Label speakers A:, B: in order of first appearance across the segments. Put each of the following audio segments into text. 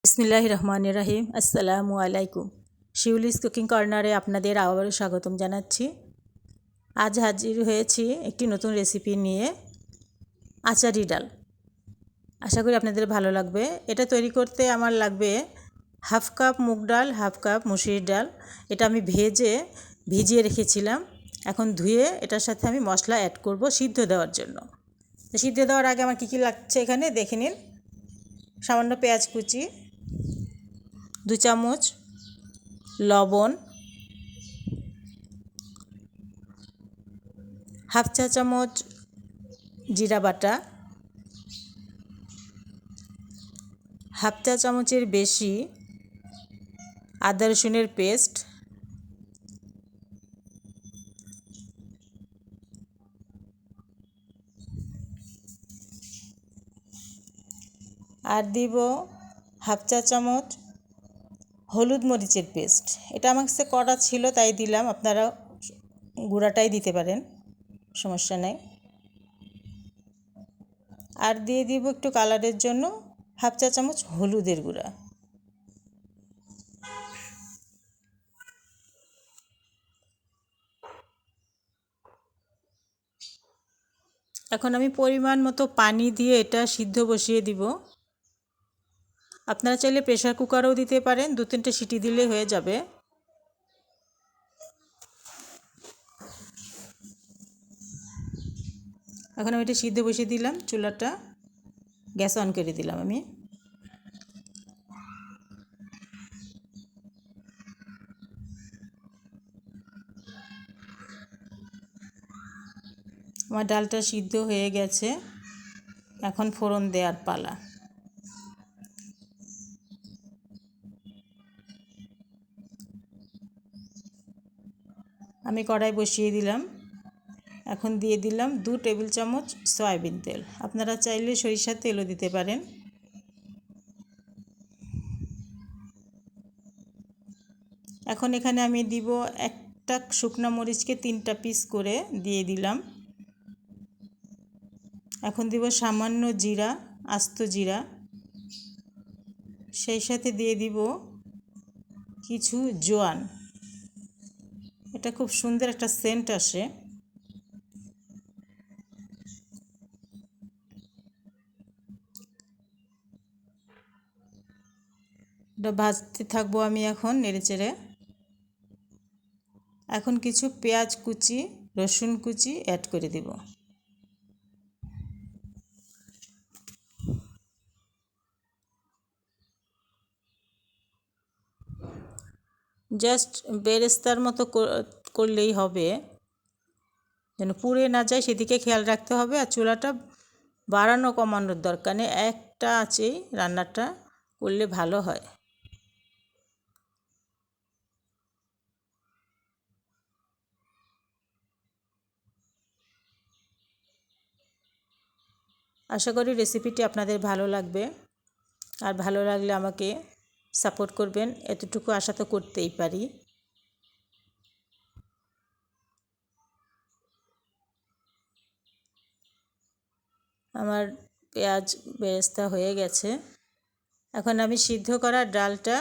A: বিসমিল্লাহির রহমানির রহিম। আসসালামু আলাইকুম। শিউলিস কুকিং কর্নারে আপনাদের আবারও স্বাগতম জানাচ্ছি। আজ হাজির হয়েছি একটি নতুন রেসিপি নিয়ে, আচারি ডাল। আশা করি আপনাদের ভালো লাগবে। এটা তৈরি করতে আমার লাগবে হাফ কাপ মুগ ডাল, হাফ কাপ মসুরির ডাল। এটা আমি ভিজিয়ে রেখেছিলাম। এখন ধুয়ে এটার সাথে আমি মশলা অ্যাড করব সিদ্ধ দেওয়ার জন্য। সিদ্ধ দেওয়ার আগে আমার কী কী লাগছে এখানে দেখে নিন। সামান্য পেঁয়াজ কুচি, 2 চামচ লবণ, হাফ চা চামচ জিরা বাটা, হাফ চা চামচের বেশি আদা রসুনের পেস্ট, আর দিব হাফ চা চামচ হলুদ মরিচের পেস্ট। এটা আমার কাছে কড়া ছিল তাই দিলাম, আপনারা গুঁড়াটাই দিতে পারেন, সমস্যা নেই। আর দিয়ে দিব একটু কালারের জন্য হাফ চা চামচ হলুদের গুঁড়া। এখন আমি পরিমাণ মতো পানি দিয়ে এটা সিদ্ধ বসিয়ে দিব। আপনারা চাইলে প্রেসার কুকারেও দিতে পারেন, 2-3টে সিটি দিলে হয়ে যাবে। এখন আমি এটা সিদ্ধ বসিয়ে দিলাম, চুলাটা গ্যাস অন করে দিলাম আমি। আমার ডালটা সিদ্ধ হয়ে গেছে, এখন ফোড়ন দেওয়ার পালা। আমি কড়াই বসিয়ে দিলাম। এখন দিয়ে দিলাম 2 টেবিল চামচ সয়াবিন তেল। আপনারা চাইলে সরিষার তেলও দিতে পারেন। এখন এখানে আমি দিব একটা শুকনো মরিচকে 3টা পিস করে দিয়ে দিলাম। এখন দিব সামান্য জিরা, আস্ত জিরা, সেই সাথে দিয়ে দিব কিছু জোয়ান। এটা খুব সুন্দর একটা সেন্ট আসে। এটা ভাজতে থাকবো আমি এখন নেড়েচেড়ে। এখন কিছু পেঁয়াজ কুচি, রসুন কুচি অ্যাড করে দেব। জাস্ট বেরেস্তার মতো করলেই হবে, যেন পুড়ে না যায় সেদিকে খেয়াল রাখতে হবে। আর চুলাটা বাড়ানো কমানোর দরকার নেই, একটা আঁচেই রান্নাটা করলে ভালো হয়। আশা করি রেসিপিটি আপনাদের ভালো লাগবে। আর ভালো লাগলে আমাকে সাপোর্ট করবেন, এতটুকু আশা তো করতেই পারি। আমার পেঁয়াজ বেরেস্তা হয়ে গেছে। এখন আমি সিদ্ধ করা ডালটা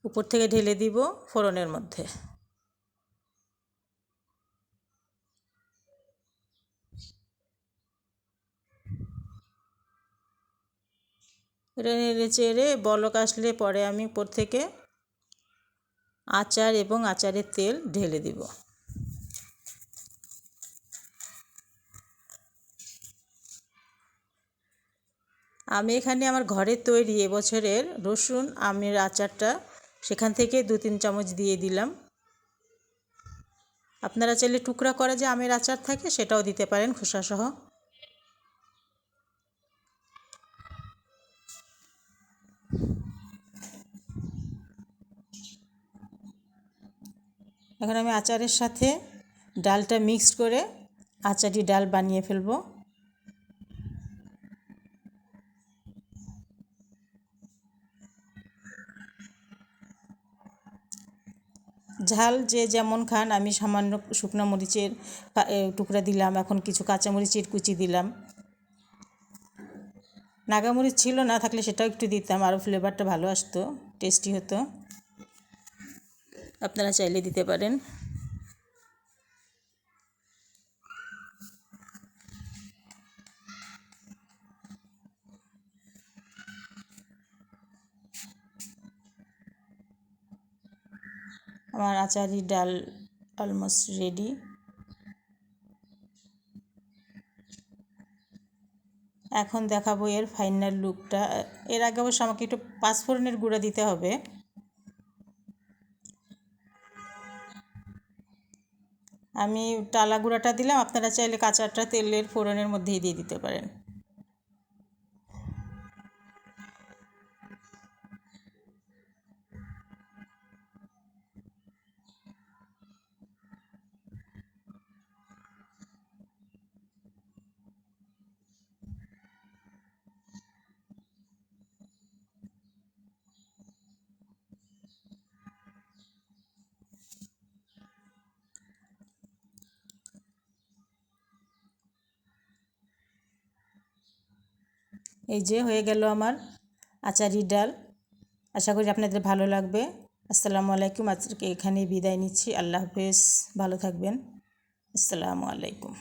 A: উপর থেকে ঢেলে দিব ফোড়নের মধ্যে। এটা নেড়ে চেড়ে বলক আসলে পরে আমি উপর থেকে আচার এবং আচারের তেল ঢেলে দিব। আমি এখানে আমার ঘরের তৈরি এবছরের রসুন আমের আচারটা, সেখান থেকে 2-3 চামচ দিয়ে দিলাম। আপনারা চাইলে টুকরা করা যে আমের আচার থাকে সেটাও দিতে পারেন খোসাসহ। এখন আমি আচারের সাথে ডালটা মিক্সড করে আচারি ডাল বানিয়ে ফেলবো। ঝাল যে যেমন খান, আমি সামান্য শুকনো মরিচের টুকরা দিলাম, এখন কিছু কাঁচা মরিচের কুচি দিলাম। নাগামরিচ ছিল, না থাকলে সেটাও একটু দিতাম, আরও ফ্লেভারটা ভালো আসতো, টেস্টি হতো। আপনারা চাইলে দিতে পারেন। আমার আচারি ডাল অলমোস্ট রেডি। এখন দেখাবো এর ফাইনাল লুকটা। এর আগে অবশ্য আমাকে একটু পাঁচফোড়নের গুঁড়া দিতে হবে। আমি টালা গুঁড়াটা দিলাম, আপনারা চাইলে কাঁচাটা তেলের ফোড়নের মধ্যেই দিয়ে দিতে পারেন। এই যে হয়ে গেল আমার আচারি ডাল। আশা করি আপনাদের ভালো লাগবে। আসসালামু আলাইকুম। আজকে এখানেই বিদায় নিচ্ছি। আল্লাহ হাফেজ, ভালো থাকবেন। আসসালামু আলাইকুম।